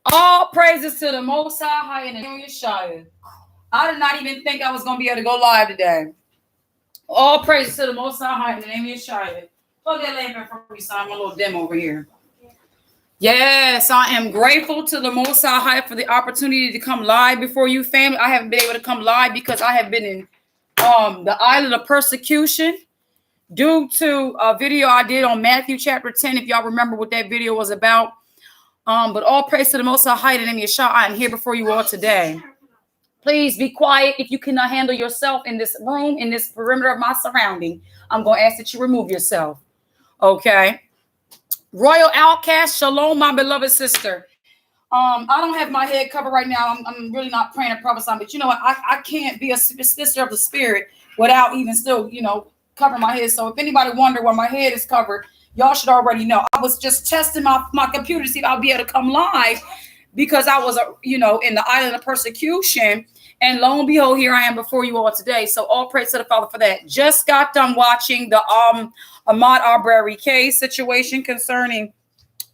All praises to the Most High in the name of Yeshua. I did not even think I was going to be able to go live today. All praises to the Most High in the name of Yeshua. Plug that lamp in for me, so I'm a little dim over here. Yes, I am grateful to the Most High for the opportunity to come live before you, family. I haven't been able to come live because I have been in the island of persecution due to a video I did on Matthew chapter 10. If y'all remember what that video was about. But all praise to the Most High in the name of Yeshua. I am here before you all today. Please be quiet if you cannot handle yourself in this room, in this perimeter of my surrounding. I'm going to ask that you remove yourself. Okay. Royal Outcast, shalom, my beloved sister. I don't have my head covered right now. I'm really not praying and prophesying, but you know what? I can't be a sister of the spirit without even still, covering my head. So if anybody wonder why my head is covered, y'all should already know. I was just testing my computer to see if I'll be able to come live because I was, in the island of persecution. And lo and behold, here I am before you all today. So all praise to the Father for that. Just got done watching the Ahmaud Arbery case situation concerning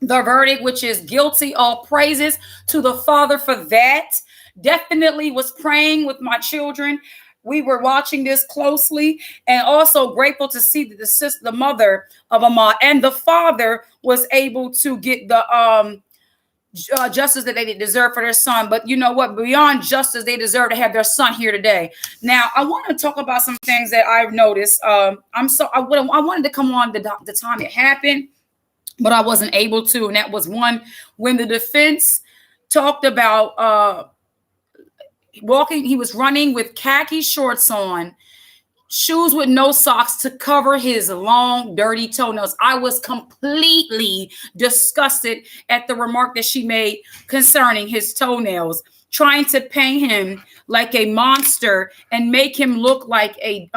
the verdict, which is guilty. All praises to the Father for that. Definitely was praying with my children. We were watching this closely and also grateful to see that the mother of Ahmaud and the father was able to get the justice that they deserve for their son. But you know what? Beyond justice, they deserve to have their son here today. Now, I want to talk about some things that I've noticed. I wanted to come on the time it happened, but I wasn't able to. And that was one when the defense talked about he was running with khaki shorts on, shoes with no socks to cover his long, dirty toenails. I was completely disgusted at the remark that she made concerning his toenails, trying to paint him like a monster and make him look like a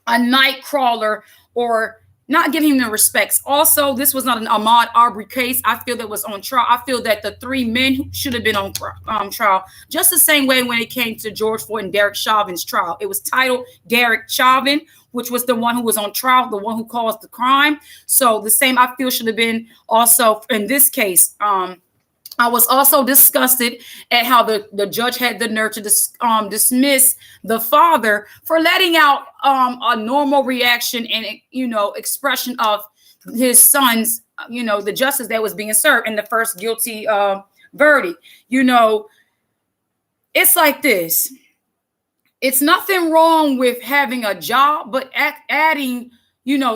night crawler or not giving him the respects. Also, this was not an Ahmaud Arbery case. I feel that was on trial. I feel that the three men should have been on trial just the same way when it came to George Floyd and Derek Chauvin's trial. It was titled Derek Chauvin, which was the one who was on trial, the one who caused the crime. So the same I feel should have been also in this case. I was also disgusted at how the judge had the nerve to dismiss the father for letting out a normal reaction and expression of his son's the justice that was being served in the first guilty verdict. It's like this. It's nothing wrong with having a job, but adding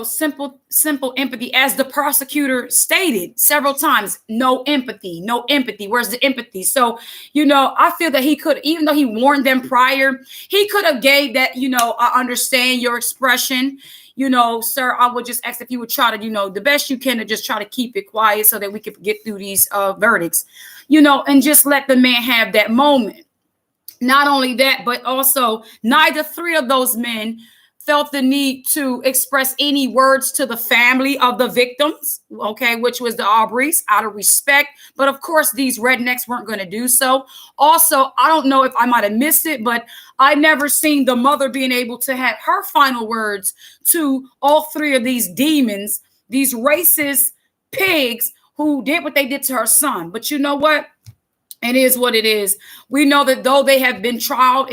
simple empathy, as the prosecutor stated several times. No empathy. Where's the empathy? So, I feel that he could, even though he warned them prior, he could have gave that, I understand your expression, sir. I would just ask if you would try to, the best you can to just try to keep it quiet so that we could get through these verdicts, and just let the man have that moment. Not only that, but also neither three of those men felt the need to express any words to the family of the victims, okay, which was the Arbery's, out of respect. But of course, these rednecks weren't going to do so. Also, I don't know if I might have missed it, but I never seen the mother being able to have her final words to all three of these demons, these racist pigs who did what they did to her son. But you know what? It is what it is. We know that though they have been tried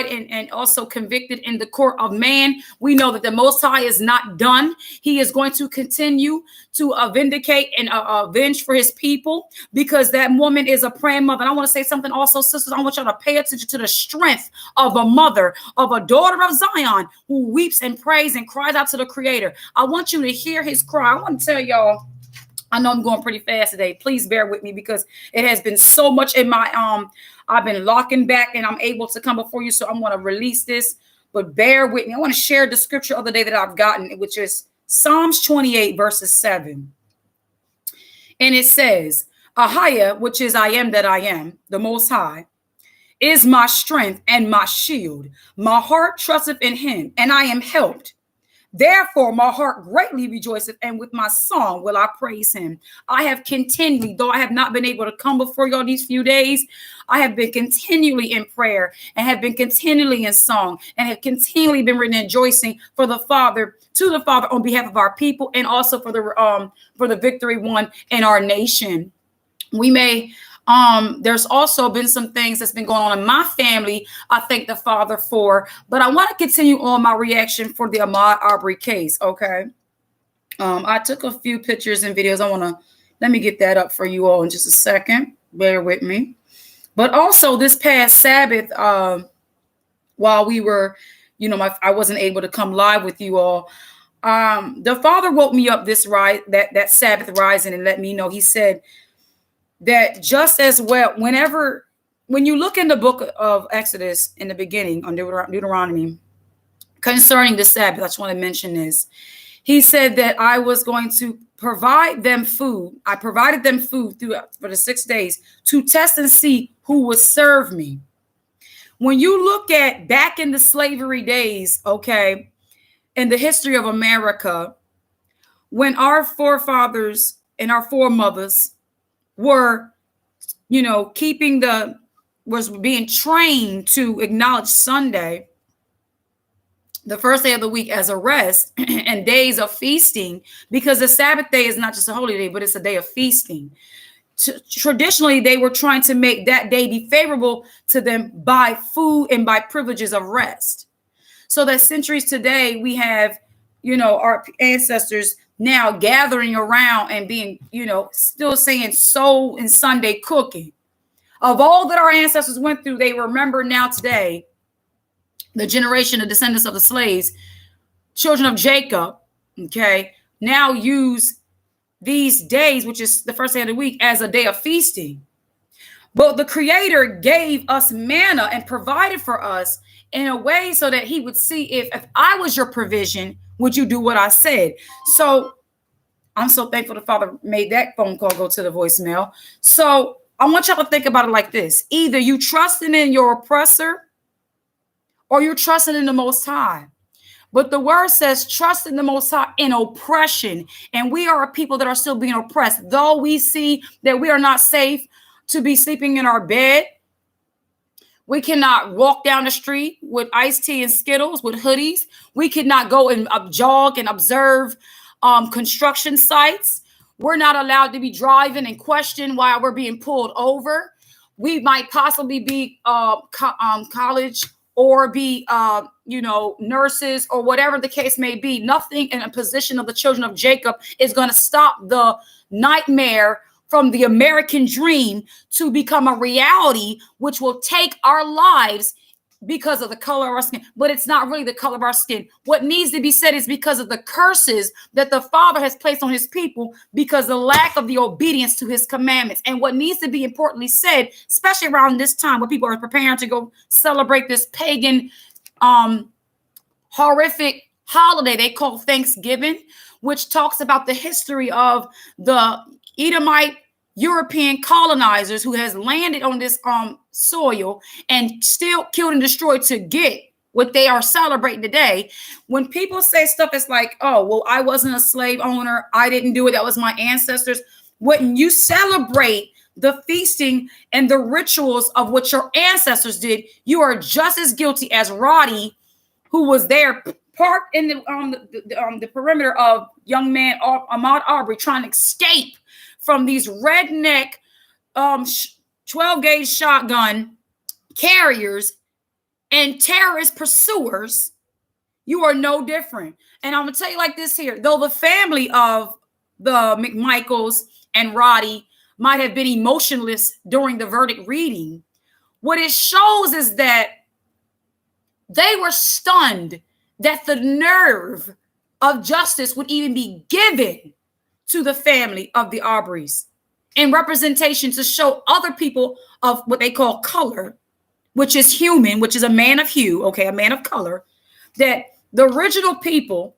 and also convicted in the court of man, we know that the Most High is not done. He is going to continue to vindicate and avenge for his people, because that woman is a praying mother. And I want to say something also, sisters. I want y'all to pay attention to the strength of a mother, of a daughter of Zion, who weeps and prays and cries out to the Creator. I want you to hear his cry. I want to tell y'all, I know I'm going pretty fast today. Please bear with me because it has been so much in my, I've been locking back and I'm able to come before you. So I'm going to release this, but bear with me. I want to share the scripture of the day that I've gotten, which is Psalms 28 verses 7. And it says, Ahia, which is I am that I am, the Most High, is my strength and my shield. My heart trusteth in him, and I am helped. Therefore, my heart greatly rejoiceth, and with my song will I praise him. I have continually, though I have not been able to come before y'all these few days, I have been continually in prayer and have been continually in song and have continually been rejoicing for the Father, to the Father on behalf of our people, and also for the victory won in our nation. We may there's also been some things that's been going on in my family. I thank the Father for, but I want to continue on my reaction for the Ahmaud Arbery case. Okay. I took a few pictures and videos. Let me get that up for you all in just a second. Bear with me. But also this past Sabbath, while we were, I wasn't able to come live with you all. The Father woke me up that Sabbath rising and let me know. He said that just as well, when you look in the book of Exodus in the beginning on Deuteronomy concerning the Sabbath, I just want to mention this. He said that I was going to provide them food. I provided them food for the 6 days to test and see who would serve me. When you look at back in the slavery days, okay, in the history of America, when our forefathers and our foremothers were, was being trained to acknowledge Sunday, the first day of the week, as a rest and days of feasting, because the Sabbath day is not just a holy day, but it's a day of feasting. Traditionally, they were trying to make that day be favorable to them by food and by privileges of rest. So that centuries today, we have, our ancestors now gathering around and being, still saying soul and Sunday cooking. Of all that our ancestors went through, they remember now today, the generation of descendants of the slaves, children of Jacob, okay, now use these days, which is the first day of the week, as a day of feasting. But the Creator gave us manna and provided for us in a way so that he would see if I was your provision, would you do what I said? So I'm so thankful the Father made that phone call go to the voicemail. So I want y'all to think about it like this. Either you trusting in your oppressor or you're trusting in the Most High. But the word says trust in the Most High in oppression. And we are a people that are still being oppressed. Though we see that we are not safe to be sleeping in our bed, we cannot walk down the street with iced tea and Skittles, with hoodies. We cannot go and jog and observe construction sites. We're not allowed to be driving and question while we're being pulled over. We might possibly be college or be, nurses or whatever the case may be. Nothing in a position of the children of Jacob is going to stop the nightmare from the American dream to become a reality, which will take our lives because of the color of our skin. But it's not really the color of our skin. What needs to be said is because of the curses that the Father has placed on his people, because the lack of the obedience to his commandments. And what needs to be importantly said, especially around this time where people are preparing to go celebrate this pagan, horrific holiday they call Thanksgiving, which talks about the history of the Edomite European colonizers who has landed on this soil and still killed and destroyed to get what they are celebrating today. When people say stuff, it's like, oh, well, I wasn't a slave owner. I didn't do it. That was my ancestors. When you celebrate the feasting and the rituals of what your ancestors did, you are just as guilty as Roddy, who was there parked in the perimeter of young man Ahmaud Arbery trying to escape from these redneck 12-gauge shotgun carriers and terrorist pursuers. You are no different. And I'm going to tell you like this here. Though the family of the McMichaels and Roddy might have been emotionless during the verdict reading, what it shows is that they were stunned that the nerve of justice would even be given to the family of the Arbery's in representation to show other people of what they call color, which is human, which is a man of hue, okay, a man of color, that the original people,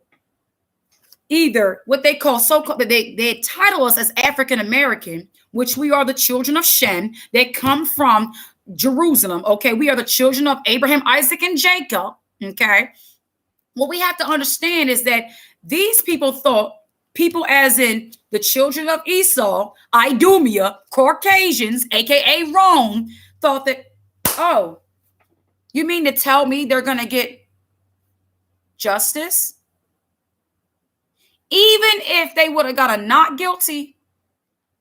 either what they call so-called, they title us as African American, which we are the children of Shem that come from Jerusalem, okay? We are the children of Abraham, Isaac, and Jacob, okay? what we have to understand is that these people thought, people as in the children of Esau, Idumea, Caucasians, aka Rome, thought that, oh, you mean to tell me they're going to get justice? Even if they would have got a not guilty,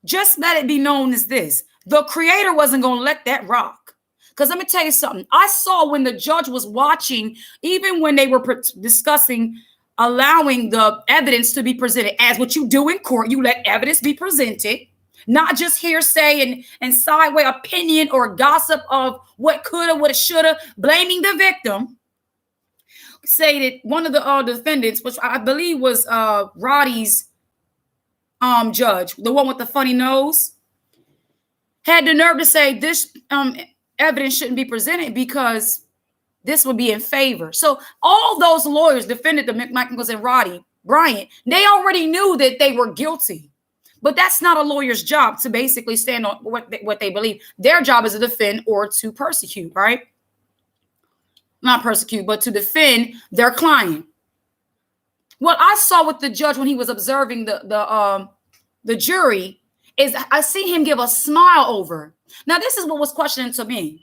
just let it be known as this: the Creator wasn't going to let that rock. Because let me tell you something. I saw when the judge was watching, even when they were discussing allowing the evidence to be presented, as what you do in court, you let evidence be presented, not just hearsay and sideway opinion or gossip of what coulda, woulda, shoulda, blaming the victim. Say that one of the defendants, which I believe was Roddy's judge, the one with the funny nose, had the nerve to say this evidence shouldn't be presented because this would be in favor. So all those lawyers defended the McMichaels and Roddy Bryant. They already knew that they were guilty, but that's not a lawyer's job to basically stand on what they believe. Their job is to defend or to persecute, right? Not persecute, but to defend their client. What I saw with the judge when he was observing the jury is I see him give a smile over. Now, this is what was questioning to me.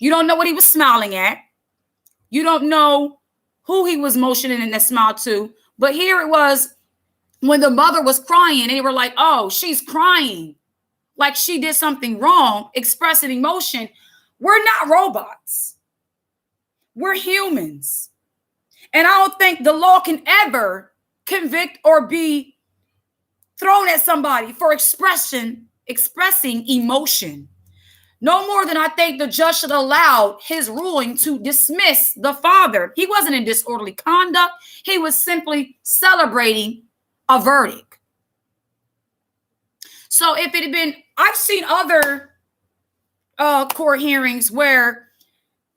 You don't know what he was smiling at. You don't know who he was motioning in that smile to. But here it was when the mother was crying and they were like, oh, she's crying like she did something wrong, expressing emotion. We're not robots. We're humans. And I don't think the law can ever convict or be thrown at somebody for expressing emotion. No more than I think the judge should allow his ruling to dismiss the father. He wasn't in disorderly conduct. He was simply celebrating a verdict. So if it had been, I've seen other court hearings where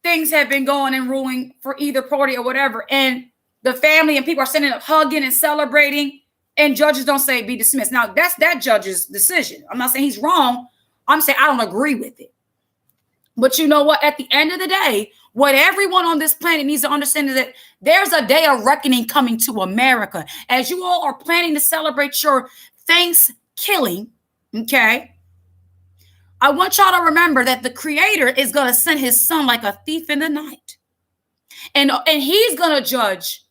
things have been going and ruling for either party or whatever, and the family and people are sitting up hugging and celebrating, and judges don't say be dismissed. Now, that's that judge's decision. I'm not saying he's wrong. I'm saying I don't agree with it. But you know what? At the end of the day, what everyone on this planet needs to understand is that there's a day of reckoning coming to America. As you all are planning to celebrate your Thanksgiving, okay? I want y'all to remember that the Creator is going to send his son like a thief in the night. And he's going to judge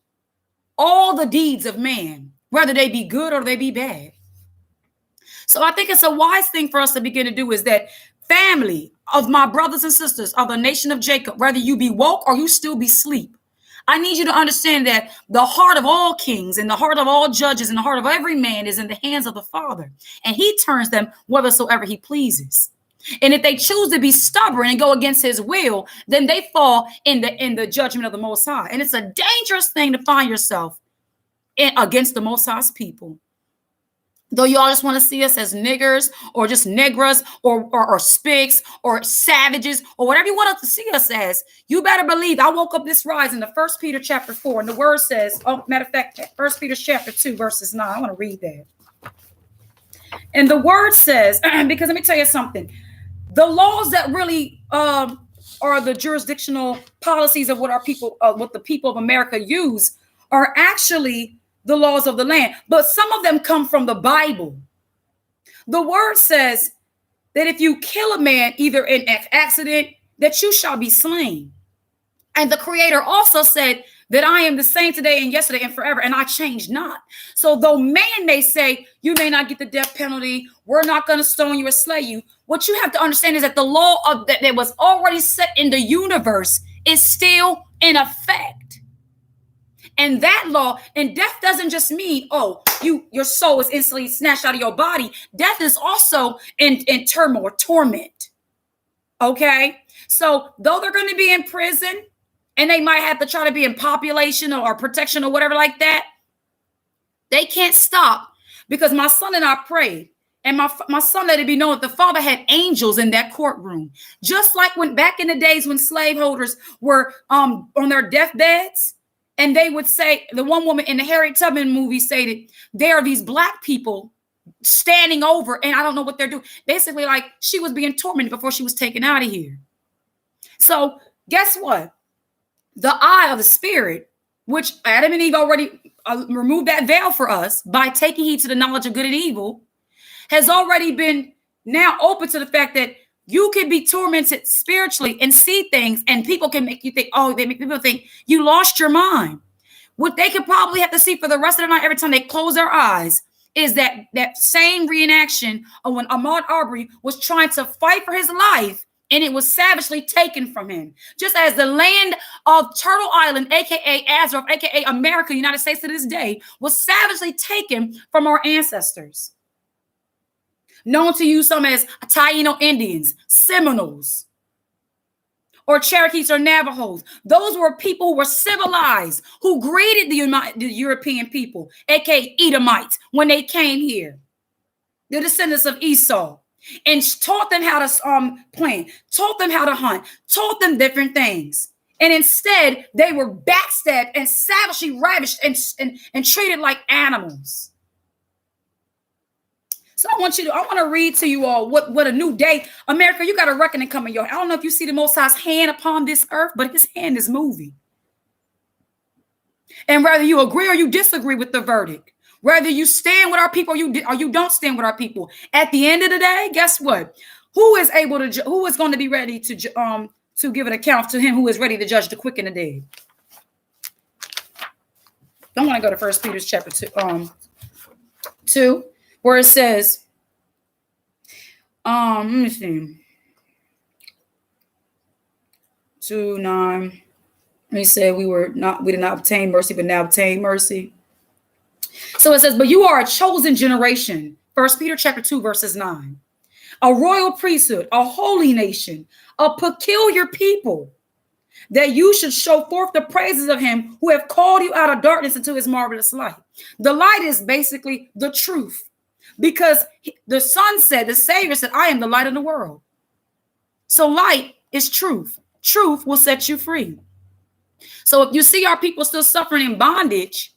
all the deeds of man, whether they be good or they be bad. So I think it's a wise thing for us to begin to do is that family of my brothers and sisters of the nation of Jacob, whether you be woke or you still be asleep, I need you to understand that the heart of all kings and the heart of all judges and the heart of every man is in the hands of the Father. And he turns them whithersoever he pleases. And if they choose to be stubborn and go against his will, then they fall in the judgment of the Most High. And it's a dangerous thing to find yourself against the Most High's people. Though y'all just want to see us as niggers or just negras or spics or savages or whatever you want us to see us as, you better believe I woke up this rise in the 1 Peter chapter 4. And the word says, matter of fact, 1 Peter chapter 2, verses 9. I want to read that. And the word says, because let me tell you something. The laws that really are the jurisdictional policies of what the people of America use are actually the laws of the land, but some of them come from the Bible. The word says that if you kill a man, either in an accident, that you shall be slain. And the Creator also said that I am the same today and yesterday and forever, and I change not. So though man may say, you may not get the death penalty, we're not going to stone you or slay you, what you have to understand is that the law that was already set in the universe is still in effect. And that law, and death doesn't just mean, your soul is instantly snatched out of your body. Death is also in turmoil, torment. Okay? So though they're going to be in prison, and they might have to try to be in population or protection or whatever like that, they can't stop, because my son and I prayed. And my son let it be known that the Father had angels in that courtroom. Just like when back in the days when slaveholders were on their deathbeds, and they would say, the one woman in the Harriet Tubman movie stated, there are these black people standing over, and I don't know what they're doing. Basically, like she was being tormented before she was taken out of here. So guess what? The eye of the spirit which Adam and Eve already removed that veil for us by taking heed to the knowledge of good and evil, has already been now open to the fact that you can be tormented spiritually and see things, and people can make you think, oh, they make people think you lost your mind. What they could probably have to see for the rest of the night every time they close their eyes is that same reenaction of when Ahmaud Arbery was trying to fight for his life, and it was savagely taken from him. Just as the land of Turtle Island, aka Azov, aka America, United States to this day, was savagely taken from our ancestors. Known to you some as Taino Indians, Seminoles, or Cherokees or Navajos. Those were people who were civilized, who greeted the European people, aka Edomites, when they came here. The descendants of Esau, and taught them how to plant, taught them how to hunt, taught them different things. And instead, they were backstabbed and savagely ravished and treated like animals. So I want to read to you all what a new day. America, you got a reckoning coming, y'all. I don't know if you see the Most High's hand upon this earth, but his hand is moving. And whether you agree or you disagree with the verdict, whether you stand with our people or you don't stand with our people, at the end of the day, guess what? Who is going to be ready to give an account to him who is ready to judge the quick and the dead? I want to go to 1 Peter chapter 2, where it says, let me see, 2:9. He said we did not obtain mercy, but now obtain mercy. So it says, but you are a chosen generation. 1 Peter chapter 2, verses 9. A royal priesthood, a holy nation, a peculiar people, that you should show forth the praises of him who have called you out of darkness into his marvelous light. The light is basically the truth. Because the Son said, the Savior said, I am the light of the world. So light is truth. Truth will set you free. So if you see our people still suffering in bondage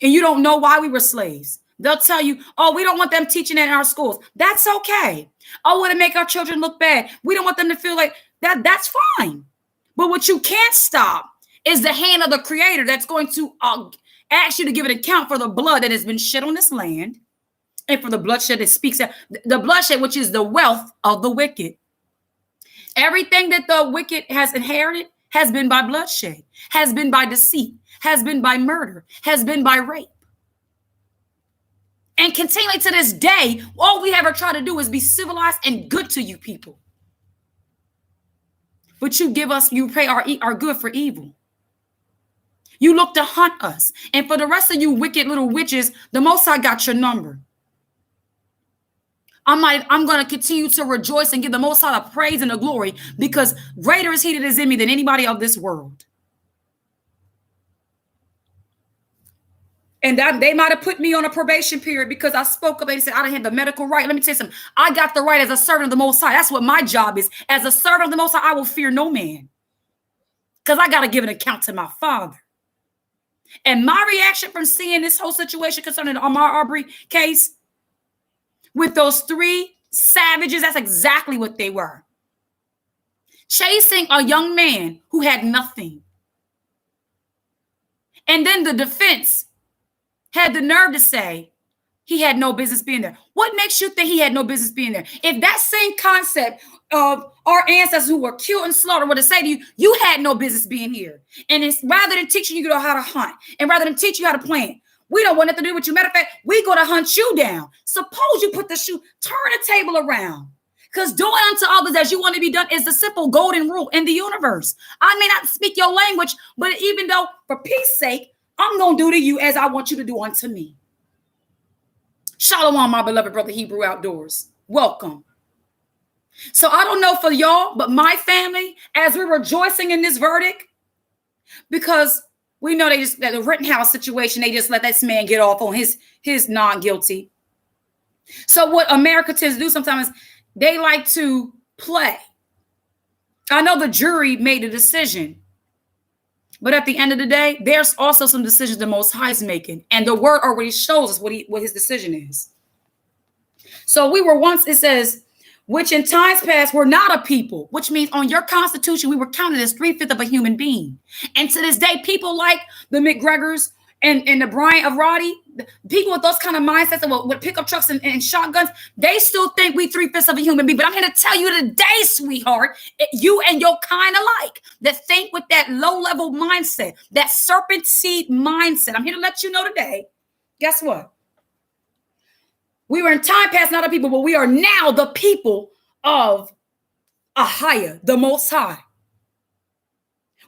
and you don't know why we were slaves, they'll tell you, oh, we don't want them teaching that in our schools. That's okay. Oh, would it make our children look bad? We don't want them to feel like that. That's fine. But what you can't stop is the hand of the Creator that's going to ask you to give an account for the blood that has been shed on this land. And for the bloodshed that speaks, the bloodshed, which is the wealth of the wicked. Everything that the wicked has inherited has been by bloodshed, has been by deceit, has been by murder, has been by rape. And continually to this day, all we ever try to do is be civilized and good to you people. But you pay our good for evil. You look to hunt us. And for the rest of you wicked little witches, the Most High got your number. I'm going to continue to rejoice and give the Most High the praise and the glory, because greater is he that is in me than anybody of this world. And they might have put me on a probation period because I spoke up and said I didn't have the medical right. Let me tell you something. I got the right as a servant of the Most High. That's what my job is. As a servant of the Most High, I will fear no man, because I got to give an account to my Father. And my reaction from seeing this whole situation concerning the Ahmaud Arbery case, with those three savages, that's exactly what they were. Chasing a young man who had nothing. And then the defense had the nerve to say he had no business being there. What makes you think he had no business being there? If that same concept of our ancestors who were killed and slaughtered were to say to you, you had no business being here. And it's rather than teaching you how to hunt, and rather than teach you how to plant, we don't want nothing to do with you. Matter of fact, we going to hunt you down. Suppose you put turn the table around. Because doing unto others as you want to be done is the simple golden rule in the universe. I may not speak your language, but even though for peace sake, I'm going to do to you as I want you to do unto me. Shalom, my beloved brother, Hebrew Outdoors. Welcome. So I don't know for y'all, but my family, as we're rejoicing in this verdict, because we know that the Rittenhouse situation, they just let this man get off on his non-guilty. So what America tends to do sometimes, they like to play. I know the jury made a decision, but at the end of the day, there's also some decisions the Most High is making, and the word already shows us what his decision is. So it says, which in times past were not a people, which means on your constitution, we were counted as 3/5 of a human being. And to this day, people like the McGregors and the Bryant of Roddy, people with those kind of mindsets and with pickup trucks and shotguns, they still think we 3/5 of a human being. But I'm here to tell you today, sweetheart, you and your kind alike that think with that low-level mindset, that serpent seed mindset. I'm here to let you know today, guess what? We were in time past not a people, but we are now the people of Ahia, the Most High,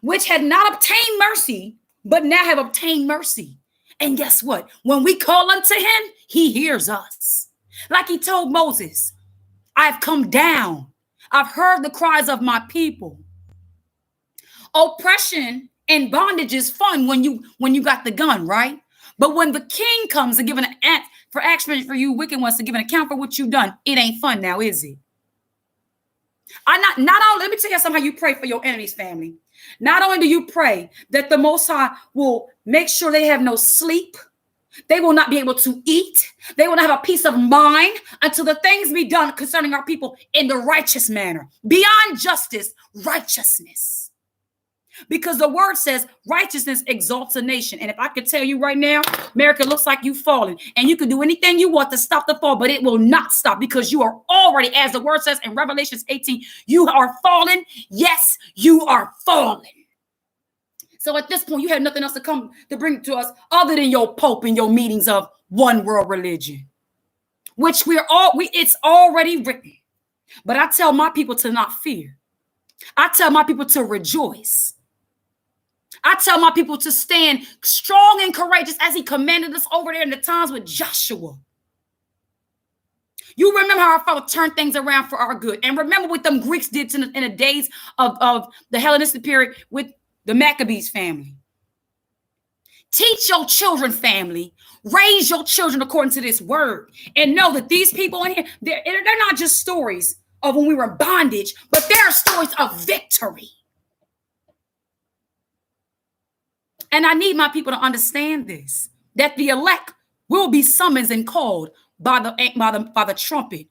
which had not obtained mercy, but now have obtained mercy. And guess what? When we call unto him, he hears us. Like he told Moses, I've come down. I've heard the cries of my people. Oppression and bondage is fun when you got the gun, right? But when the king comes and give an act for action for you wicked ones to give an account for what you've done, it ain't fun now, is it? Not only, let me tell you something, how you pray for your enemies, family. Not only do you pray that the Most High will make sure they have no sleep, they will not be able to eat, they will not have a peace of mind until the things be done concerning our people in the righteous manner. Beyond justice, righteousness. Because the word says righteousness exalts a nation. And if I could tell you right now, America looks like you've fallen. And you can do anything you want to stop the fall, but it will not stop because you are already, as the word says in Revelation 18, you are fallen. Yes, you are fallen. So at this point, you have nothing else to come to bring to us other than your Pope and your meetings of one world religion, which it's already written. But I tell my people to not fear. I tell my people to rejoice. I tell my people to stand strong and courageous as he commanded us over there in the times with Joshua. You remember how our Father turned things around for our good. And remember what them Greeks did in the days of the Hellenistic period with the Maccabees family. Teach your children, family. Raise your children according to this word. And know that these people in here, they're not just stories of when we were in bondage, but there are stories of victory. And I need my people to understand this, that the elect will be summoned and called by the trumpet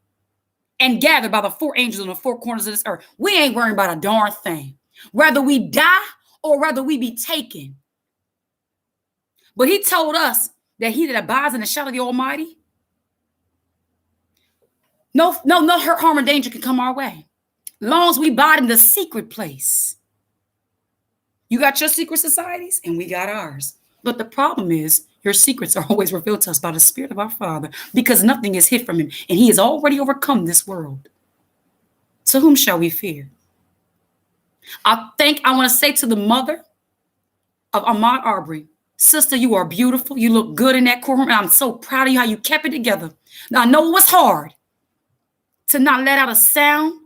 and gathered by the four angels on the four corners of this earth. We ain't worrying about a darn thing, whether we die or whether we be taken. But he told us that he that abides in the shadow of the Almighty, no hurt, harm, or danger can come our way. Long as we abide in the secret place. You got your secret societies, and we got ours. But the problem is, your secrets are always revealed to us by the Spirit of our Father, because nothing is hid from him, and he has already overcome this world. To whom shall we fear? I want to say to the mother of Ahmaud Arbery, sister, you are beautiful. You look good in that courtroom, and I'm so proud of you, how you kept it together. Now, I know it was hard to not let out a sound.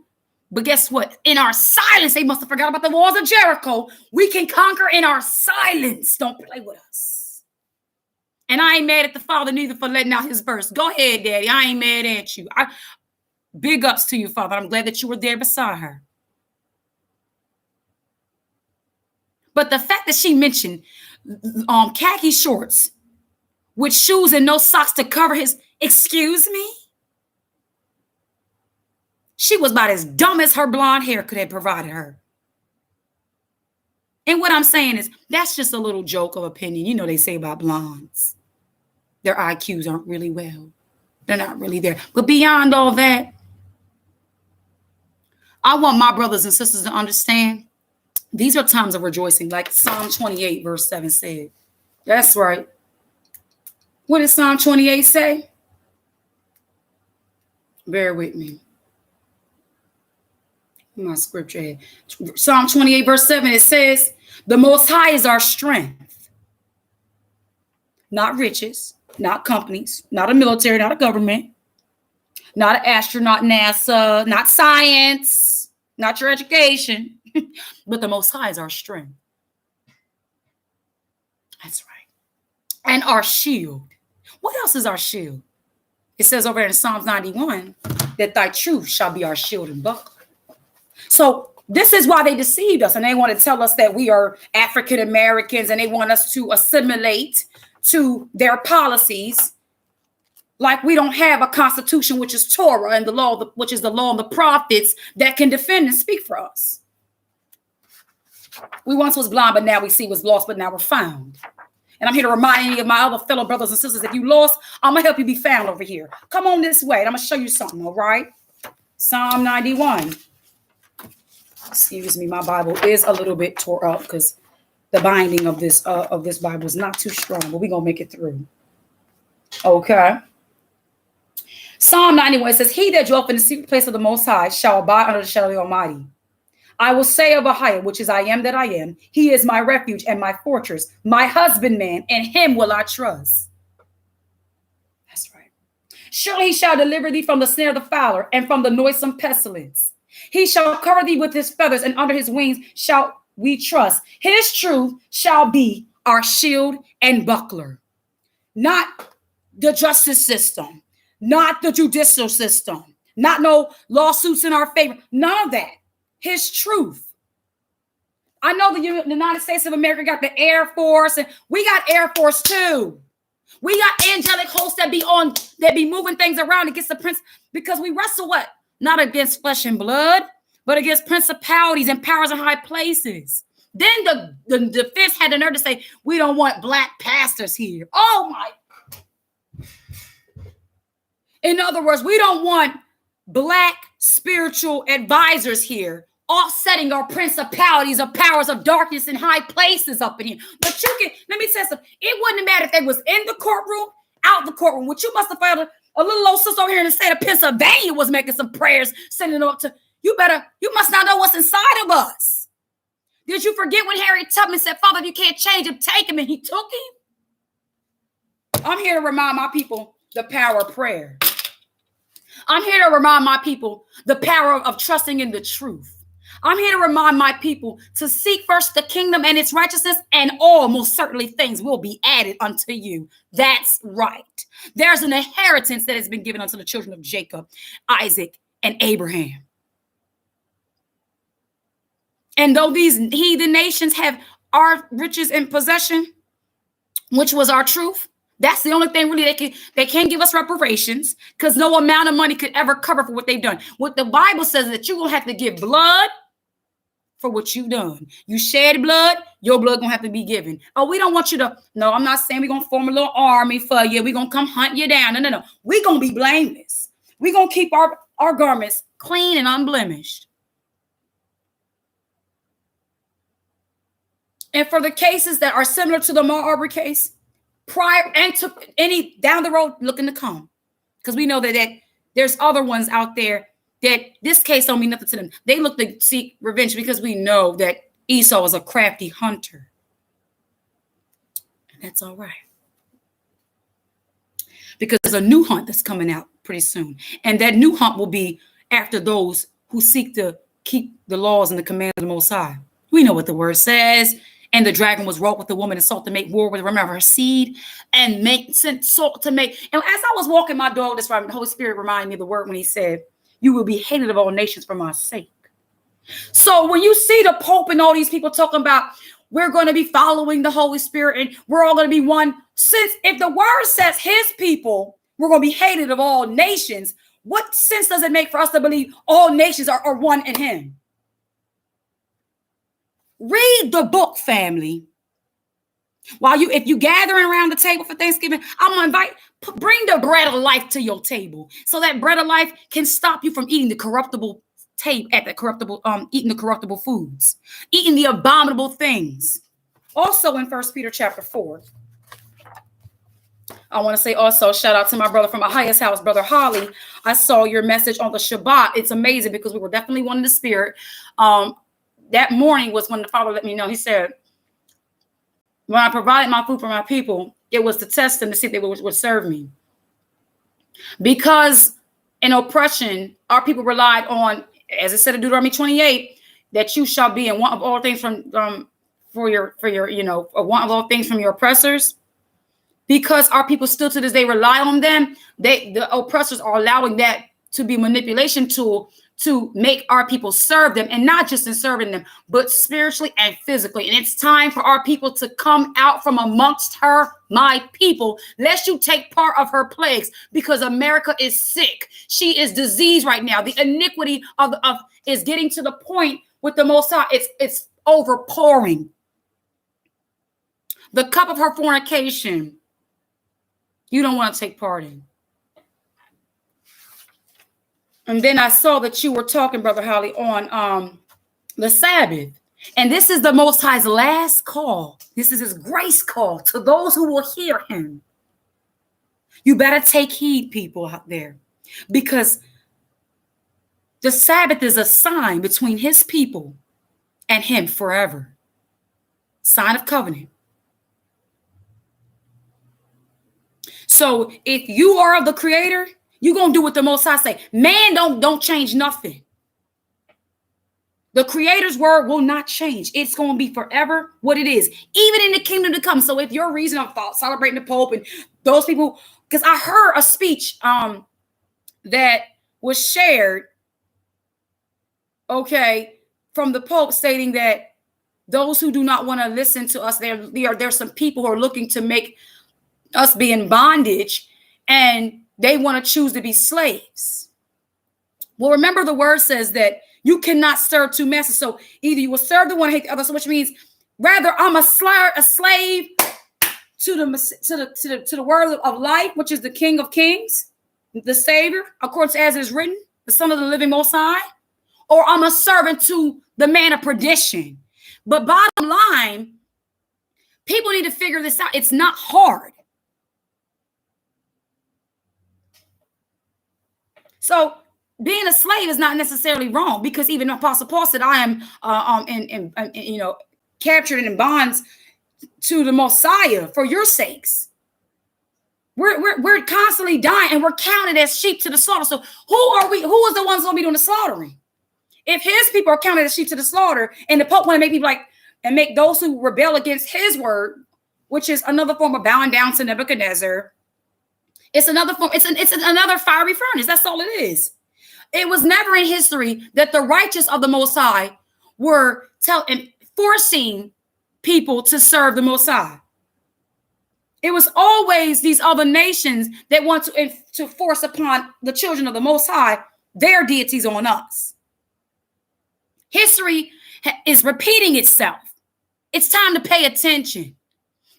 But guess what? In our silence, they must have forgot about the walls of Jericho. We can conquer in our silence. Don't play with us. And I ain't mad at the Father neither for letting out his verse. Go ahead, Daddy. I ain't mad at you. Big ups to you, Father. I'm glad that you were there beside her. But the fact that she mentioned khaki shorts with shoes and no socks to cover his, excuse me? She was about as dumb as her blonde hair could have provided her. And what I'm saying is, that's just a little joke of opinion. You know, they say about blondes, their IQs aren't really well. They're not really there. But beyond all that, I want my brothers and sisters to understand these are times of rejoicing, like Psalm 28, verse 7 said. That's right. What did Psalm 28 say? Bear with me. My scripture. Psalm 28, verse 7, it says, the Most High is our strength. Not riches, not companies, not a military, not a government, not an astronaut, NASA, not science, not your education, but the Most High is our strength. That's right. And our shield. What else is our shield? It says over in Psalms 91 that thy truth shall be our shield and buckler. So this is why they deceived us, and they want to tell us that we are African Americans and they want us to assimilate to their policies Like we don't have a constitution, which is Torah, and the law, which is the law and the prophets that can defend and speak for us. We once was blind, but now we see, was lost, but now we're found. And I'm here to remind any of my other fellow brothers and sisters, if you lost, I'm going to help you be found over here. Come on this way, and I'm going to show you something, all right? Psalm 91. Excuse me, my Bible is a little bit tore up because the binding of this Bible is not too strong, but we're going to make it through. Okay. Psalm 91 says, he that dwelleth in the secret place of the Most High shall abide under the shadow of the Almighty. I will say of Ahmaud, which is I am that I am, he is my refuge and my fortress, my husbandman, and him will I trust. That's right. Surely he shall deliver thee from the snare of the fowler and from the noisome pestilence. He shall cover thee with his feathers, and under his wings shall we trust. His truth shall be our shield and buckler. Not the justice system, not the judicial system, not no lawsuits in our favor, none of that. His truth. I know the United States of America got the Air Force, and we got Air Force too. We got angelic hosts that be moving things around against the prince, because we wrestle what? Not against flesh and blood, but against principalities and powers in high places. Then the defense had the nerve to say, we don't want black pastors here. Oh my. In other words, we don't want black spiritual advisors here, offsetting our principalities of powers of darkness in high places up in here. But you can, let me tell you something. It wouldn't matter if they was in the courtroom, out the courtroom. What you must have found a little old sister over here in the state of Pennsylvania was making some prayers, sending them up to, you must not know what's inside of us. Did you forget when Harry Tubman said, Father, if you can't change him, take him, and he took him? I'm here to remind my people the power of prayer. I'm here to remind my people the power of trusting in the truth. I'm here to remind my people to seek first the kingdom and its righteousness, and all most certainly things will be added unto you. That's right. There's an inheritance that has been given unto the children of Jacob, Isaac, and Abraham. And though these heathen nations have our riches in possession, which was our truth, that's the only thing really they can't give us reparations, because no amount of money could ever cover for what they've done. What the Bible says is that you're going to have to give blood for what you've done. You shed blood, your blood going to have to be given. Oh, we don't want you to, no, I'm not saying we're going to form a little army for you. We're going to come hunt you down. No. We're going to be blameless. We're going to keep our garments clean and unblemished. And for the cases that are similar to the Ahmaud Arbery case, prior and to any down the road looking to come, because we know that there's other ones out there that this case don't mean nothing to them. They look to seek revenge because we know that Esau was a crafty hunter. And that's all right. Because there's a new hunt that's coming out pretty soon. And that new hunt will be after those who seek to keep the laws and the commands of the Most High. We know what the word says. And the dragon was wrought with the woman and sought to make war with, remember, her seed, and sought to make. And as I was walking my dog this morning, the Holy Spirit reminded me of the word when he said, you will be hated of all nations for my sake. So when you see the Pope and all these people talking about we're going to be following the Holy Spirit and we're all going to be one, since if the word says his people, we're going to be hated of all nations, what sense does it make for us to believe all nations are one in him? Read the book, family. If you gathering around the table for Thanksgiving, I'm going to bring the bread of life to your table, so that bread of life can stop you from eating the corruptible eating the corruptible foods, eating the abominable things. Also in 1 Peter chapter 4, I want to say also shout out to my brother from my highest house, Brother Holly. I saw your message on the Shabbat. It's amazing because we were definitely one in the spirit. That morning was when the Father let me know. He said, when I provided my food for my people, it was to test them to see if they would serve me. Because in oppression, our people relied on, as it said in Deuteronomy 28, that you shall be in want of all things want of all things from your oppressors. Because our people still to this day rely on them, the oppressors are allowing that to be a manipulation tool to make our people serve them, and not just in serving them, but spiritually and physically. And it's time for our people to come out from amongst her, my people, lest you take part of her plagues, because America is sick. She is diseased right now. The iniquity of is getting to the point with the Most High. It's overpouring. The cup of her fornication, you don't want to take part in. And then I saw that you were talking, Brother Holly, on the Sabbath. And this is the Most High's last call. This is his grace call to those who will hear him. You better take heed, people out there, because the Sabbath is a sign between his people and him forever. Sign of covenant. So if you are of the Creator, you're going to do what the Most High say. Man don't change nothing. The Creator's word will not change. It's going to be forever what it is, even in the kingdom to come. So if your reason of celebrating the Pope and those people, because I heard a speech that was shared, from the Pope stating that those who do not want to listen to us, there's some people who are looking to make us be in bondage, and they want to choose to be slaves. Well, remember the word says that you cannot serve two masters. So either you will serve the one and hate the other. So which means rather I'm a slave to the word of life, which is the King of Kings, the Savior, according to as it is written, the Son of the living Most High, or I'm a servant to the man of perdition. But bottom line, people need to figure this out. It's not hard. So being a slave is not necessarily wrong, because even Apostle Paul said, I am captured in bonds to the Messiah for your sakes. We're constantly dying, and we're counted as sheep to the slaughter. So who are we? Who is the ones going to be doing the slaughtering? If his people are counted as sheep to the slaughter, and the Pope want to make people and make those who rebel against his word, which is another form of bowing down to Nebuchadnezzar. It's another form. It's another fiery furnace. That's all it is. It was never in history that the righteous of the Most High were forcing people to serve the Most High. It was always these other nations that want to force upon the children of the Most High their deities on us. History is repeating itself. It's time to pay attention.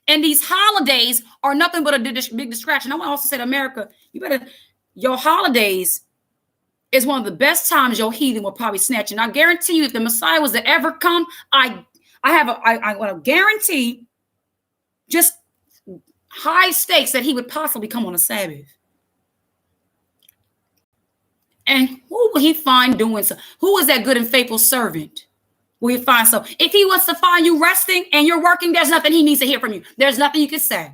And these holidays are nothing but a big distraction. I want to also say to America, your holidays is one of the best times your heathen will probably snatch. And I guarantee you, if the Messiah was to ever come, I want to guarantee just high stakes that he would possibly come on a Sabbath. And who will he find doing so? Who is that good and faithful servant? Will he find so? If he wants to find you resting and you're working, there's nothing he needs to hear from you. There's nothing you can say.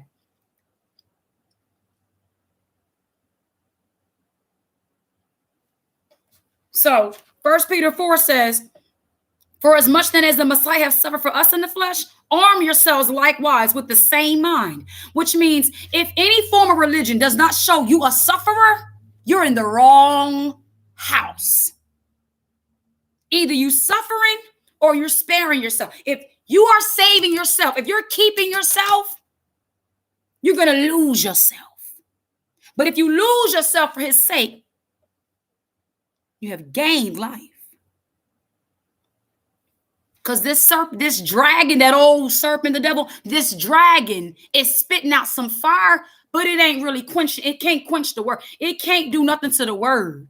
So 1 Peter 4 says, for as much then as the Messiah has suffered for us in the flesh, arm yourselves likewise with the same mind. Which means if any form of religion does not show you a sufferer, you're in the wrong house. Either you suffering or you're sparing yourself. If you are saving yourself, if you're keeping yourself, you're going to lose yourself. But if you lose yourself for his sake, you have gained life. Because this dragon, that old serpent, the devil, this dragon is spitting out some fire, but it ain't really quenching. It can't quench the word. It can't do nothing to the word.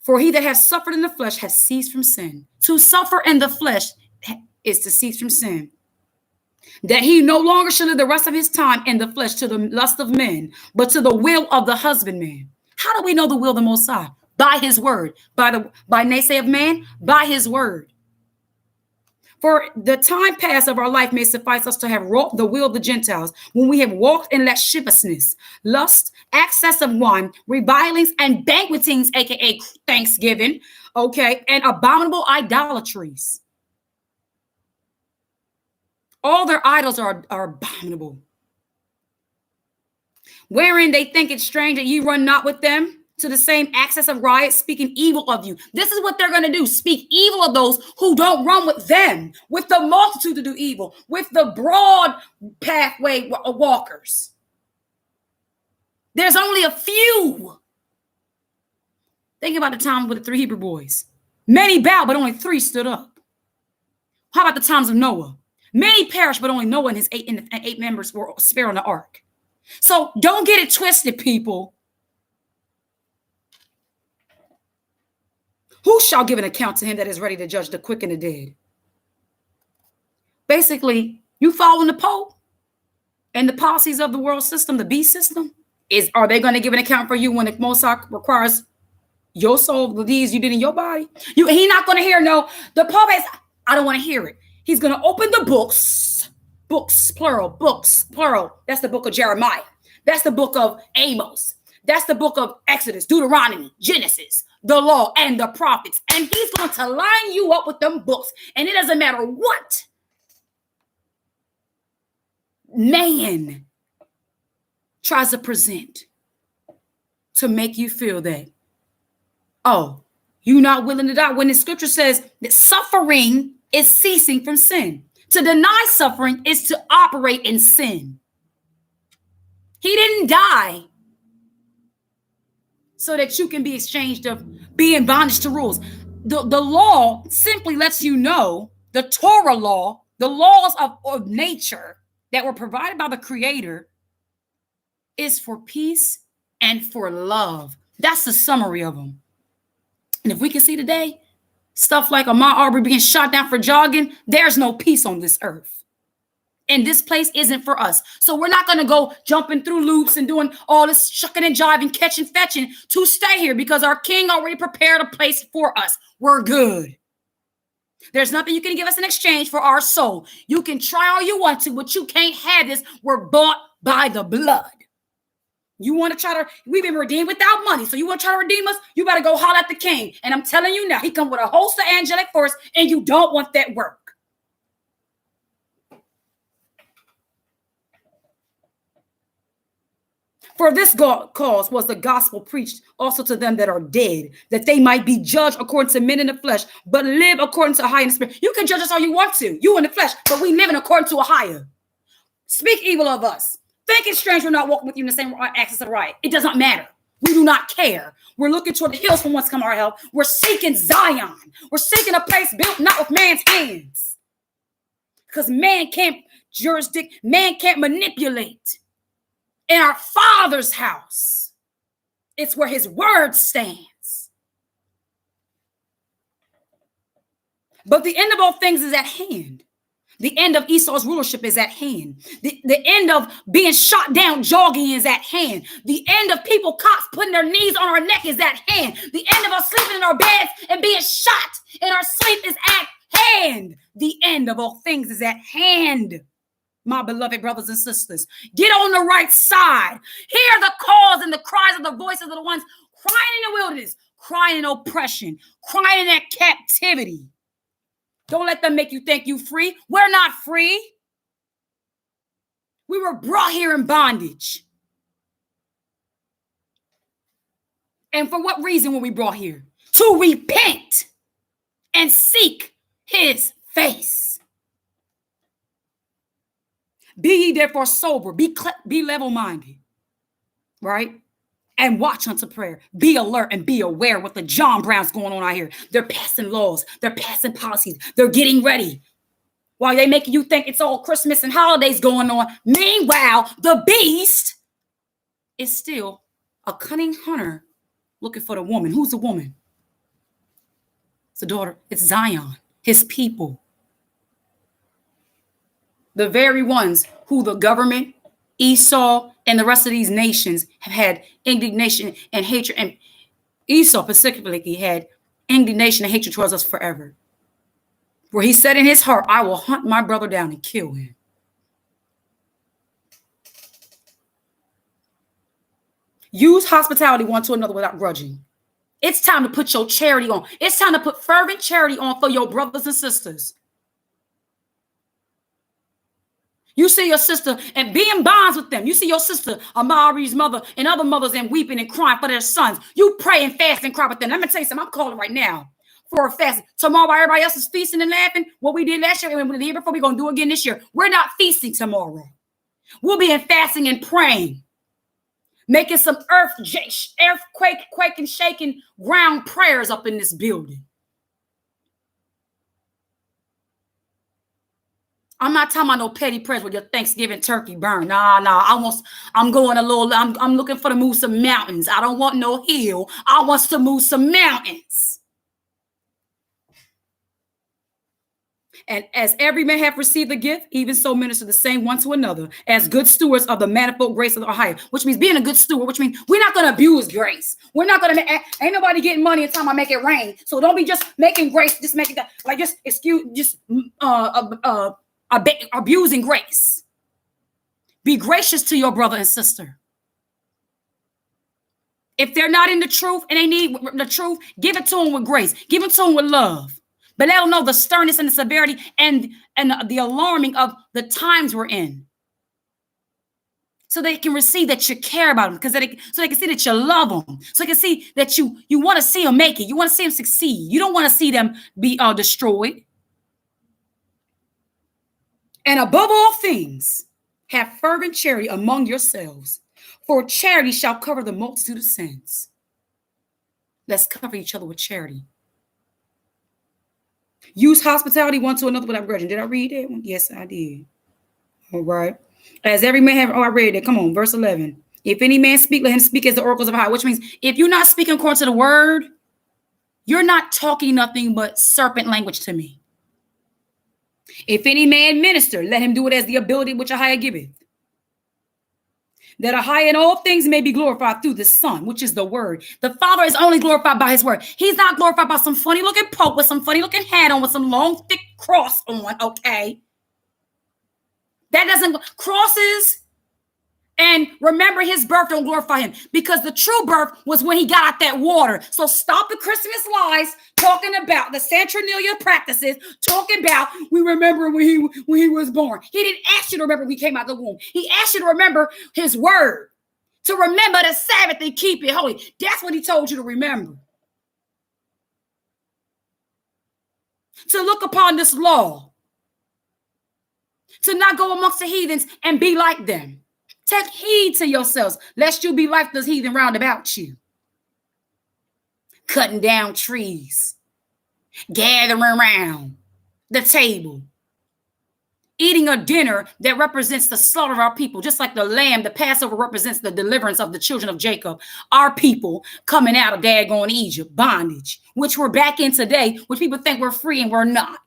For he that has suffered in the flesh has ceased from sin. To suffer in the flesh is to cease from sin. That he no longer should live the rest of his time in the flesh to the lust of men, but to the will of the husbandman. How do we know the will of the Most High? By his word. By naysay of man? By his word. For the time past of our life may suffice us to have wrought the will of the Gentiles, when we have walked in lasciviousness, lust, excess of wine, revilings, and banquetings, aka Thanksgiving, and abominable idolatries. All their idols are abominable. wherein they think it's strange that you run not with them to the same access of riots, speaking evil of you. This is what they're going to do. Speak evil of those who don't run with them, with the multitude to do evil, with the broad pathway walkers. There's only a few. Think about the time with the 3 Hebrew boys. Many bowed, but only 3 stood up. How about the times of Noah? Many perished, but only Noah and his 8 members were spared on the ark. So don't get it twisted, people. Who shall give an account to him that is ready to judge the quick and the dead? Basically, you following the Pope and the policies of the world system, the beast system. Are they going to give an account for you when the Mosai requires your soul, the deeds you did in your body? He's not going to hear no. The Pope is, I don't want to hear it. He's going to open the books, plural. That's the book of Jeremiah. That's the book of Amos. That's the book of Exodus, Deuteronomy, Genesis, the law, and the prophets. And he's going to line you up with them books. And it doesn't matter what man tries to present to make you feel that, oh, you're not willing to die. When the scripture says that suffering is ceasing from sin. To deny suffering is to operate in sin. He didn't die so that you can be exchanged of being bondage to rules. The law simply lets you know, the Torah law, the laws of nature that were provided by the Creator is for peace and for love. That's the summary of them. And if we can see today, stuff like Ahmaud Arbery being shot down for jogging, there's no peace on this earth. And this place isn't for us. So we're not going to go jumping through loops and doing all this shucking and jiving, catching, fetching to stay here because our king already prepared a place for us. We're good. There's nothing you can give us in exchange for our soul. You can try all you want to, but you can't have this. We're bought by the blood. You want to try to, we've been redeemed without money. So you want to try to redeem us? You better go holler at the king. And I'm telling you now, he comes with a host of angelic force and you don't want that work. For this cause was the gospel preached also to them that are dead, that they might be judged according to men in the flesh, but live according to a higher spirit. You can judge us all you want to, you in the flesh, but we living according to a higher. Speak evil of us. Think it's strange we're not walking with you in the same axis of right. It doesn't matter. We do not care. We're looking toward the hills from whence come our help. We're seeking Zion. We're seeking a place built not with man's hands. Because man can't jurisdict, man can't manipulate. In our Father's house, it's where his word stands. But the end of all things is at hand. The end of Esau's rulership is at hand. The end of being shot down jogging is at hand. The end of people, cops putting their knees on our neck is at hand. The end of us sleeping in our beds and being shot in our sleep is at hand. The end of all things is at hand. My beloved brothers and sisters, get on the right side. Hear the calls and the cries of the voices of the ones crying in the wilderness, crying in oppression, crying in that captivity. Don't let them make you think you free. We're not free. We were brought here in bondage. And for what reason were we brought here? To repent and seek his face. Be ye therefore sober, be level-minded, right? And watch unto prayer. Be alert and be aware what the John Brown's going on out here. They're passing laws. They're passing policies. They're getting ready. While they making you think it's all Christmas and holidays going on. Meanwhile, the beast is still a cunning hunter looking for the woman. Who's the woman? It's the daughter. It's Zion, his people. The very ones who the government, Esau, and the rest of these nations have had indignation and hatred. And Esau specifically had indignation and hatred towards us forever. Where he said in his heart, I will hunt my brother down and kill him. Use hospitality one to another without grudging. It's time to put your charity on. It's time to put fervent charity on for your brothers and sisters. You see your sister and be in bonds with them. You see your sister, Amari's mother, and other mothers and weeping and crying for their sons. You pray and fast and cry with them. Let me tell you something. I'm calling right now for a fast. Tomorrow, while everybody else is feasting and laughing, what we did last year and the year before, we're going to do again this year. We're not feasting tomorrow. We'll be in fasting and praying, making some earthquake, quaking, shaking ground prayers up in this building. I'm not talking about no petty prayers with your Thanksgiving turkey burn. Nah. I'm going a little, I'm looking for to move some mountains. I don't want no hill. I want to move some mountains. And as every man hath received a gift, even so minister the same one to another, as good stewards of the manifold grace of the higher, which means being a good steward, which means we're not going to abuse grace. We're not going to, ain't nobody getting money until I make it rain. So don't be just making grace, just making that, like just abusing grace. Be gracious to your brother and sister. If they're not in the truth and they need the truth, give it to them with grace. Give it to them with love. But let them know the sternness and the severity and the alarming of the times we're in. So they can receive that you care about them, so they can see that you love them. So they can see that you want to see them make it. You want to see them succeed. You don't want to see them be destroyed. And above all things, have fervent charity among yourselves, for charity shall cover the multitude of sins. Let's cover each other with charity. Use hospitality one to another without grudging. Did I read that one? Yes, I did. All right. As every man have, I read that. Come on, verse 11. If any man speak, let him speak as the oracles of high, which means if you're not speaking according to the word, you're not talking nothing but serpent language to me. If any man minister, let him do it as the ability which a higher giveth, that a higher in all things may be glorified through the Son, which is the word. The Father is only glorified by his word. He's not glorified by some funny looking pope with some funny looking hat on with some long thick cross on, okay? That doesn't, crosses and remember his birth don't glorify him, because the true birth was when he got out that water. So stop the Christmas lies talking about the Saturnalia practices, talking about we remember when he was born. He didn't ask you to remember when he came out of the womb. He asked you to remember his word, to remember the Sabbath and keep it holy. That's what he told you to remember. To look upon this law, to not go amongst the heathens and be like them. Take heed to yourselves, lest you be like this heathen round about you. Cutting down trees, gathering around the table, eating a dinner that represents the slaughter of our people, just like the lamb, the Passover represents the deliverance of the children of Jacob, our people coming out of daggone Egypt, bondage, which we're back in today, which people think we're free and we're not.